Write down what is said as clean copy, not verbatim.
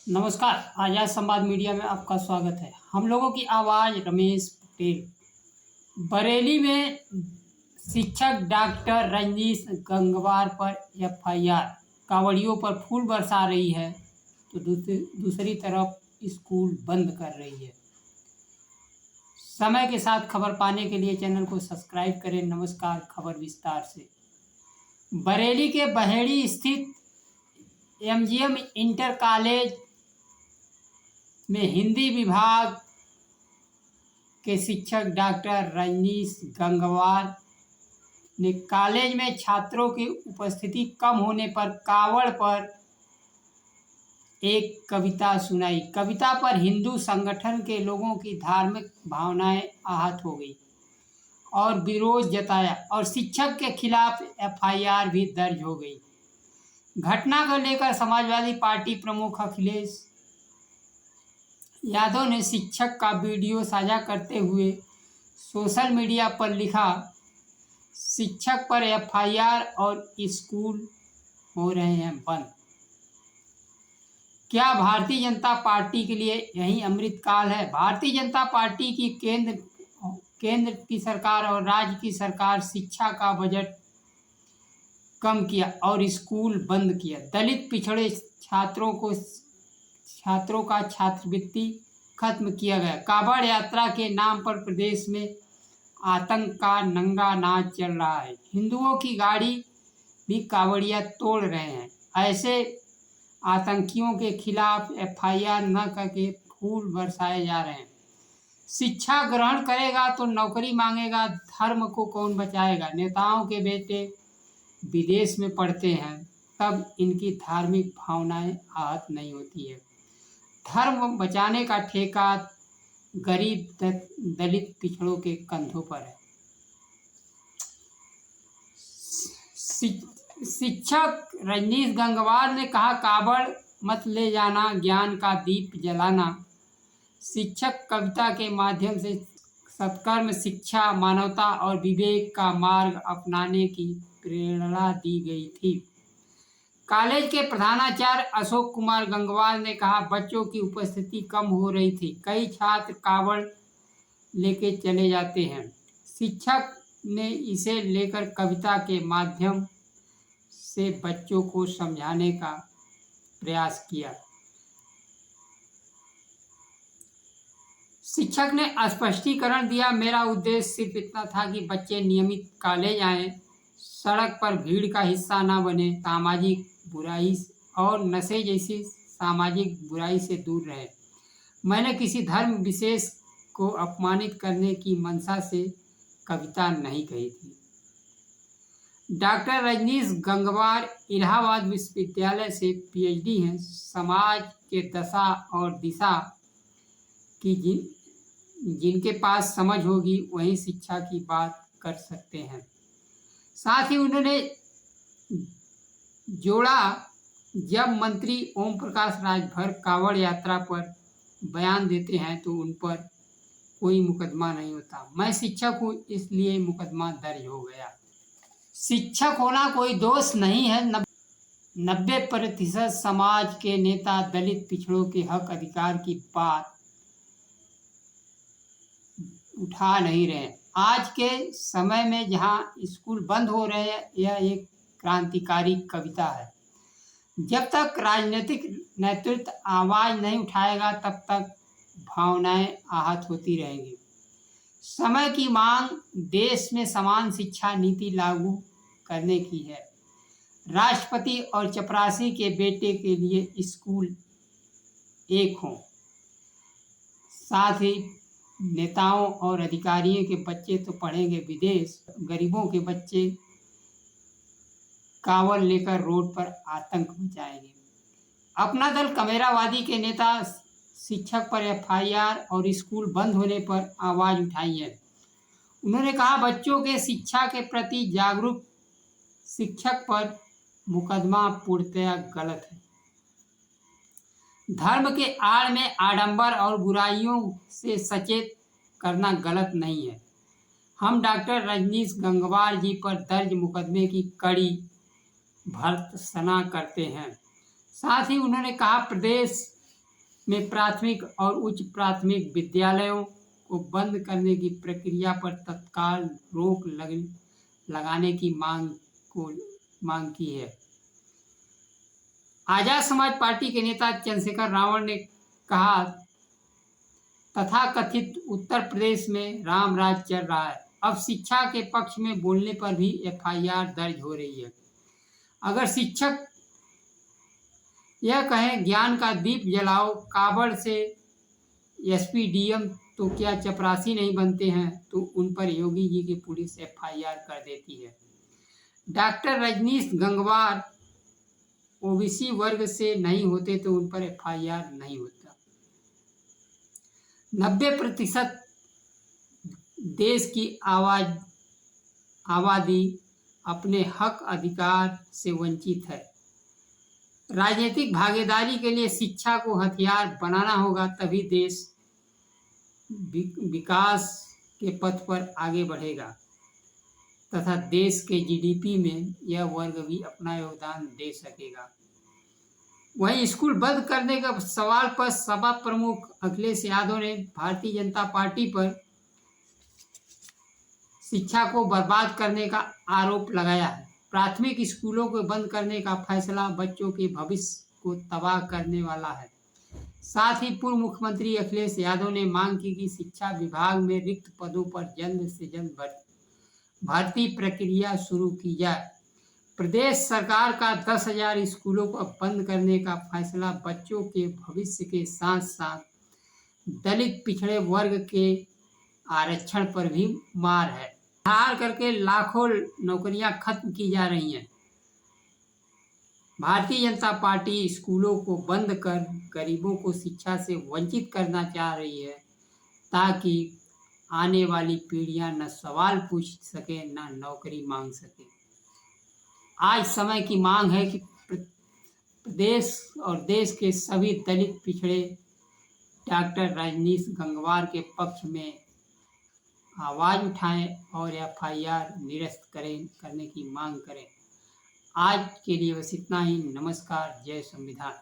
नमस्कार। आजाद संवाद मीडिया में आपका स्वागत है। हम लोगों की आवाज़ रमेश पटेल। बरेली में शिक्षक डॉक्टर रजनीश गंगवार पर एफआईआर। कांवड़ियों पर फूल बरसा रही है तो दूसरी तरफ स्कूल बंद कर रही है। समय के साथ खबर पाने के लिए चैनल को सब्सक्राइब करें। नमस्कार, खबर विस्तार से। बरेली के बहेड़ी स्थित एमजीएम इंटर कॉलेज में हिंदी विभाग के शिक्षक डॉक्टर रजनीश गंगवार ने कॉलेज में छात्रों की उपस्थिति कम होने पर कावड़ पर एक कविता सुनाई। कविता पर हिंदू संगठन के लोगों की धार्मिक भावनाएं आहत हो गई और विरोध जताया और शिक्षक के खिलाफ एफआईआर भी दर्ज हो गई। घटना को लेकर समाजवादी पार्टी प्रमुख अखिलेश यादव ने शिक्षक का वीडियो साझा करते हुए सोशल मीडिया पर लिखा, शिक्षक पर एफआईआर और स्कूल हो रहे हैं बंद। क्या भारतीय जनता पार्टी के लिए यही अमृतकाल है? भारतीय जनता पार्टी की केंद्र की सरकार और राज्य की सरकार शिक्षा का बजट कम किया और स्कूल बंद किया। दलित पिछड़े छात्रों का छात्रवृत्ति खत्म किया गया। कावड़ यात्रा के नाम पर प्रदेश में आतंक का नंगा नाच चल रहा है। हिंदुओं की गाड़ी भी कावड़िया तोड़ रहे हैं। ऐसे आतंकियों के खिलाफ एफआईआर न करके फूल बरसाए जा रहे हैं। शिक्षा ग्रहण करेगा तो नौकरी मांगेगा, धर्म को कौन बचाएगा? नेताओं के बेटे विदेश में पढ़ते हैं तब इनकी धार्मिक भावनाएं आहत नहीं होती है। धर्म बचाने का ठेका गरीब दलित पिछड़ों के कंधों पर है। शिक्षक रजनीश गंगवार ने कहा, कावड़ मत ले जाना, ज्ञान का दीप जलाना। शिक्षक कविता के माध्यम से सत्कर्म, शिक्षा, मानवता और विवेक का मार्ग अपनाने की प्रेरणा दी गई थी। कॉलेज के प्रधानाचार्य अशोक कुमार गंगवार ने कहा, बच्चों की उपस्थिति कम हो रही थी। कई छात्र कावड़ लेके चले जाते हैं। शिक्षक ने इसे लेकर कविता के माध्यम से बच्चों को समझाने का प्रयास किया। शिक्षक ने स्पष्टीकरण दिया, मेरा उद्देश्य सिर्फ इतना था कि बच्चे नियमित कॉलेज आएं, सड़क पर भीड़ का हिस्सा न बने, सामाजिक बुराई और नशे जैसी सामाजिक बुराई से दूर रहे। मैंने किसी धर्म विशेष को अपमानित करने की मंशा से कविता नहीं कही थी। डॉक्टर रजनीश गंगवार इलाहाबाद विश्वविद्यालय से पीएचडी हैं। समाज के दशा और दिशा की जिनके पास समझ होगी वही शिक्षा की बात कर सकते हैं। साथ ही उन्होंने जोड़ा, जब मंत्री ओम प्रकाश राजभर कावड़ यात्रा पर बयान देते हैं तो उन पर कोई मुकदमा नहीं होता। मैं शिक्षक हूँ इसलिए मुकदमा दर्ज हो गया। शिक्षक होना कोई दोष नहीं है। 90% समाज के नेता दलित पिछड़ों के हक अधिकार की बात उठा नहीं रहे। आज के समय में जहाँ स्कूल बंद हो रहे हैं, यह एक क्रांतिकारी कविता है। जब तक राजनीतिक नेतृत्व आवाज़ नहीं उठाएगा तब तक भावनाएं आहत होती रहेंगी। समय की मांग देश में समान शिक्षा नीति लागू करने की है। राष्ट्रपति और चपरासी के बेटे के लिए स्कूल एक हों। साथ ही नेताओं और अधिकारियों के बच्चे तो पढ़ेंगे विदेश, गरीबों के बच्चे कावड़ लेकर रोड पर आतंक मचाएंगे। अपना दल कमेरावादी के नेता शिक्षक पर एफआईआर और स्कूल बंद होने पर आवाज़ उठाई है। उन्होंने कहा, बच्चों के शिक्षा के प्रति जागरूक शिक्षक पर मुकदमा पूर्णतया गलत है। धर्म के आड़ में आडंबर और बुराइयों से सचेत करना गलत नहीं है। हम डॉक्टर रजनीश गंगवार जी पर दर्ज मुकदमे की कड़ी भर्त्सना करते हैं। साथ ही उन्होंने कहा, प्रदेश में प्राथमिक और उच्च प्राथमिक विद्यालयों को बंद करने की प्रक्रिया पर तत्काल रोक लगाने की मांग की है। आजाद समाज पार्टी के नेता चंद्रशेखर रावण ने कहा, तथाकथित उत्तर प्रदेश में राम राज चल रहा है। अब शिक्षा के पक्ष में बोलने पर भी एफआईआर दर्ज हो रही है। अगर शिक्षक यह कहें ज्ञान का दीप जलाओ कावड़ से एसपी डीएम तो क्या चपरासी नहीं बनते हैं, तो उन पर योगी जी की पुलिस एफआईआर कर देती है। डॉक्टर रजनीश गंगवार ओबीसी वर्ग से नहीं होते तो उन पर एफआईआर नहीं होता। 90% देश की आबादी अपने हक अधिकार से वंचित है। राजनीतिक भागीदारी के लिए शिक्षा को हथियार बनाना होगा, तभी देश विकास के पथ पर आगे बढ़ेगा तथा देश के जीडीपी में यह वर्ग भी अपना योगदान दे सकेगा। वहीं स्कूल बंद करने का सवाल पर सपा प्रमुख अखिलेश यादव ने भारतीय जनता पार्टी पर शिक्षा को बर्बाद करने का आरोप लगाया है। प्राथमिक स्कूलों को बंद करने का फैसला बच्चों के भविष्य को तबाह करने वाला है। साथ ही पूर्व मुख्यमंत्री अखिलेश यादव ने मांग की कि शिक्षा विभाग में रिक्त पदों पर जल्द से जल्द भर्ती प्रक्रिया शुरू की जाए। प्रदेश सरकार का 10,000 स्कूलों को बंद करने का फैसला बच्चों के भविष्य के साथ साथ दलित पिछड़े वर्ग के आरक्षण पर भी मार है। हार करके लाखों नौकरियां खत्म की जा रही हैं। भारतीय जनता पार्टी स्कूलों को बंद कर गरीबों को शिक्षा से वंचित करना चाह रही है, ताकि आने वाली पीढ़ियां न सवाल पूछ सके न नौकरी मांग सके। आज समय की मांग है कि प्रदेश और देश के सभी दलित पिछड़े डॉक्टर रजनीश गंगवार के पक्ष में आवाज़ उठाएं और एफआईआर निरस्त करने की मांग करें। आज के लिए बस इतना ही। नमस्कार। जय संविधान।